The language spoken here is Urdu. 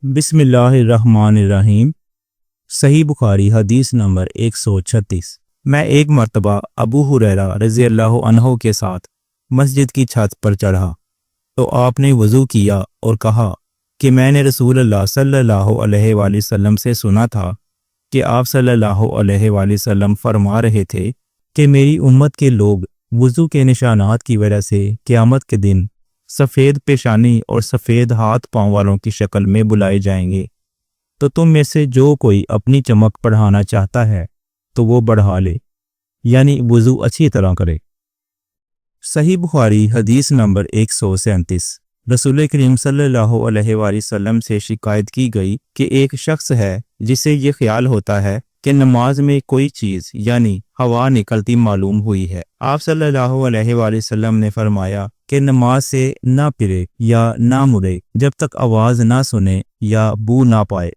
بسم اللہ الرحمن الرحیم۔ صحیح بخاری حدیث نمبر 136۔ میں ایک مرتبہ ابو ہریرہ رضی اللہ عنہ کے ساتھ مسجد کی چھت پر چڑھا تو آپ نے وضو کیا اور کہا کہ میں نے رسول اللہ صلی اللہ علیہ وآلہ وسلم سے سنا تھا کہ آپ صلی اللہ علیہ وآلہ وسلم فرما رہے تھے کہ میری امت کے لوگ وضو کے نشانات کی وجہ سے قیامت کے دن سفید پیشانی اور سفید ہاتھ پاؤں والوں کی شکل میں بلائے جائیں گے، تو تم میں سے جو کوئی اپنی چمک بڑھانا چاہتا ہے تو وہ بڑھا لے، یعنی وضو اچھی طرح کرے۔ صحیح بخاری حدیث نمبر 137۔ رسول کریم صلی اللہ علیہ وآلہ وسلم سے شکایت کی گئی کہ ایک شخص ہے جسے یہ خیال ہوتا ہے کہ نماز میں کوئی چیز یعنی ہوا نکلتی معلوم ہوئی ہے۔ آپ صلی اللہ علیہ وآلہ وسلم نے فرمایا کہ نماز سے نہ پھرے یا نہ مڑے جب تک آواز نہ سنے یا بو نہ پائے۔